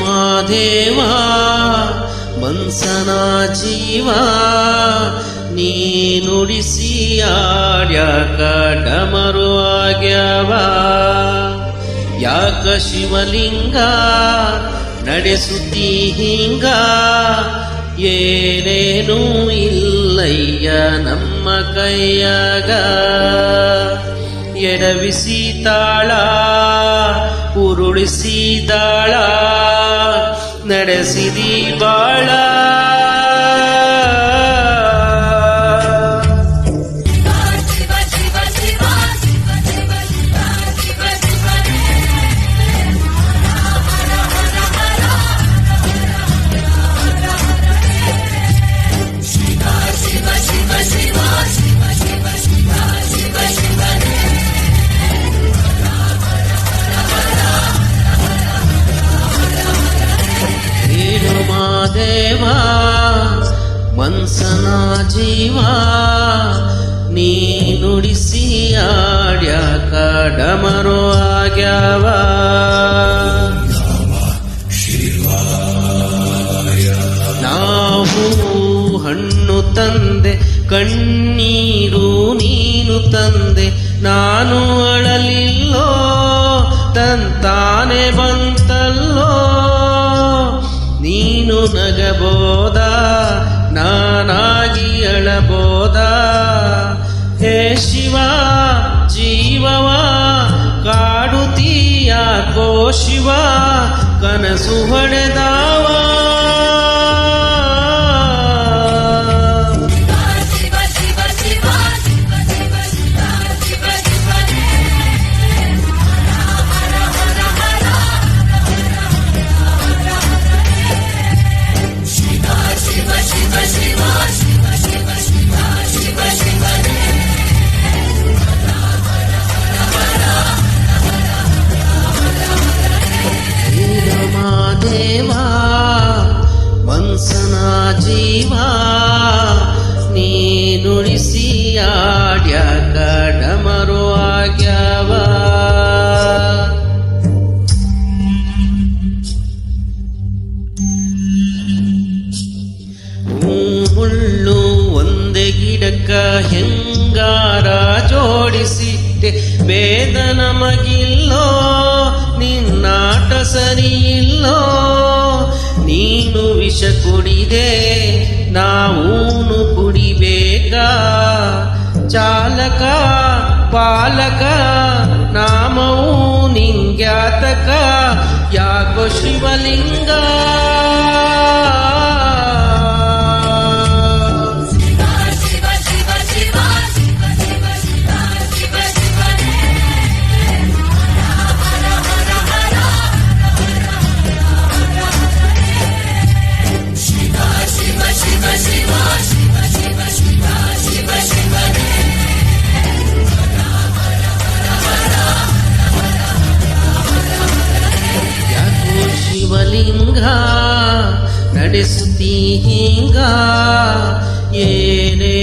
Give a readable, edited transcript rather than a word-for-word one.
ಮಾದೇವ ಮನ್ಸನ ಜೀವ ನೀ ನುಡಿಸಿ ಆಡ್ಯಾಕ ಡಮರು ಆಗ್ಯಾವ ಯಾಕ ಶಿವಲಿಂಗ ನಡೆಸುತ್ತೀ ಹಿಂಗ ಏನೇನೂ ಇಲ್ಲಯ್ಯ ನಮ್ಮ ಕೈಯಾಗ ಎಡವಿಸಿ ತಾಳ ಉರುಳಿಸಿ ದಾಳ ನಡೆಸಿದಿ ಬಾಳ ದೇವ ಮನ್ಸನ ಜೀವ ನೀ ನುಡಿಸಿ ಆಡ್ಯಾಕ ಡಮರು ಆಗ್ಯಾವ ನಾವು ಹಣ್ಣು ತಂದೆ ಕಣ್ಣೀರು ನೀನು ತಂದೆ ನಾನು ಅಳಲಿಲ್ಲೋ ತಂತಾನೆ ಬಂತಲ್ಲೋ ನೀನು ನಗಬೋದ ನಾನಾಗಿ ಅಳಬೋದ ಹೇ ಶಿವ ಜೀವವ ಕಾಡುತ್ತೀಯಾಕೋ ಶಿವ ಕನಸು ಹೊಡೆದಾವ ದೇವ ಮನ್ಸನ ಜೀವ ನೀ ನುಡಿಸಿ ಆಡ್ಯಾಕ ಡಮರು ಆಗ್ಯಾವ ಮುಳ್ಳು ಒಂದೇ ಗಿಡಕ್ಕ ಹೆಂಗಾರ ಜೋಡಿಸಿಟ್ಟೆ ವೇದ ನಮಗಿಲ್ಲೋ ನಿನ್ನಾಟ ಸರಿಯಿಲ್ಲೋ ನೀನು ವಿಷ ಕುಡಿದೆ ನಾವೂನು ಕುಡಿಬೇಕ ಚಾಲಕ ಪಾಲಕ ನಾಮವೂ ನಿಂಗ್ಯಾತಕ ಯಾಕೋ ಶಿವಲಿಂಗ ಶಿವಲಿಂಗ ನಡೆಸುತ್ತೀ ಹಿಂಗ ಏನೇ